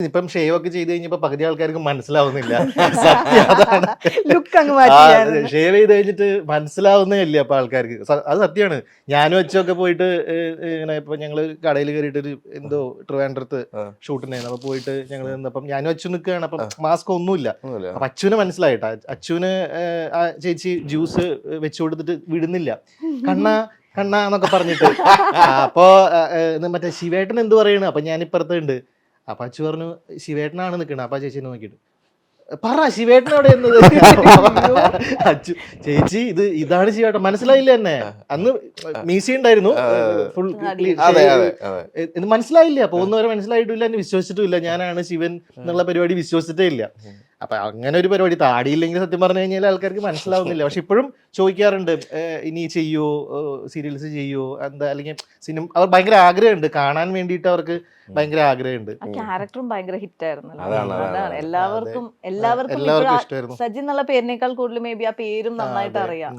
ഇപ്പം ഷേവ് ഒക്കെ ചെയ്ത് കഴിഞ്ഞപ്പോ പകുതി ആൾക്കാർക്ക് മനസ്സിലാവുന്നില്ല. സത്യം അതാണ്. ലുക്ക് അങ്ങ് മാറ്റിയായിരുന്നു. ഷേവ് ചെയ്ത് കഴിഞ്ഞിട്ട് മനസ്സിലാവുന്നേ ഇല്ല അപ്പൊ ആൾക്കാർക്ക്. അത് സത്യമാണ്. ഞാനും അച്ഛനൊക്കെ പോയിട്ട് ഇങ്ങനെ ഇപ്പൊ ഞങ്ങള് കടയിൽ കയറിയിട്ട് ഒരു എന്തോ ട്രിവാൻഡ്രത്ത് ഷൂട്ടുണ്ടായിരുന്നു. അപ്പൊ പോയിട്ട് ഞങ്ങൾ നിന്നപ്പം ഞാനും അച്ഛൻ നിൽക്കുകയാണ്. അപ്പം മാസ്ക് ഒന്നുമില്ല. അപ്പൊ അച്ഛന് മനസ്സിലായിട്ടാ. അച്ഛന് ആ ചേച്ചി ജ്യൂസ് വെച്ചു കൊടുത്തിട്ട് വിടുന്നില്ല. കണ്ണ കണ്ണ എന്നൊക്കെ പറഞ്ഞിട്ട്. അപ്പോ മറ്റേ ശിവേട്ടൻ എന്ത് പറയണ്? അപ്പൊ ഞാൻ ഇപ്പുറത്തുണ്ട്. അപ്പൊ അച്ചു പറഞ്ഞു ശിവേട്ടനാണ് നിൽക്കുന്നത്. അപ്പൊ ചേച്ചി നോക്കിയിട്ട് പറ ശിവേട്ടൻ അവിടെ എന്നത്. അച്ചു ചേച്ചി ഇതാണ് ശിവേട്ടൻ, മനസ്സിലായില്ല എന്നെ. അന്ന് മീശ ഉണ്ടായിരുന്നു ഫുൾ. ഇത് മനസ്സിലായില്ല. പോകുന്നവരെ മനസ്സിലായിട്ടില്ല, എന്നെ വിശ്വസിച്ചിട്ടില്ല. ഞാനാണ് ശിവൻ എന്നുള്ള പരിപാടി വിശ്വസിച്ചിട്ടേ ഇല്ല. അപ്പൊ അങ്ങനെ ഒരു പരിപാടി താടിയില്ലെങ്കിൽ സത്യം പറഞ്ഞു കഴിഞ്ഞാൽ ആൾക്കാർക്ക് മനസ്സിലാവുന്നില്ല. പക്ഷെ ഇപ്പോഴും ചോദിക്കാറുണ്ട്, ഇനി ചെയ്യോ, സീരിയൽസ് ചെയ്യോ എന്താ, അല്ലെങ്കിൽ സിനിമ. അവർ ഭയങ്കര ആഗ്രഹമുണ്ട് കാണാൻ വേണ്ടിയിട്ട്. അവർക്ക് ഭയങ്കര ആഗ്രഹമുണ്ട്. ആ ക്യാരക്ടറും ഭയങ്കര ഹിറ്റ് ആയിരുന്നല്ലോ. അതാണ്. അതാണ് എല്ലാവർക്കും എല്ലാവർക്കും ഇഷ്ടമായിരുന്നു. സജിൻ എന്നുള്ള പേരിനേക്കാൾ കൂടുതൽ മേ ബി ആ പേരും നന്നായിട്ട് അറിയാം.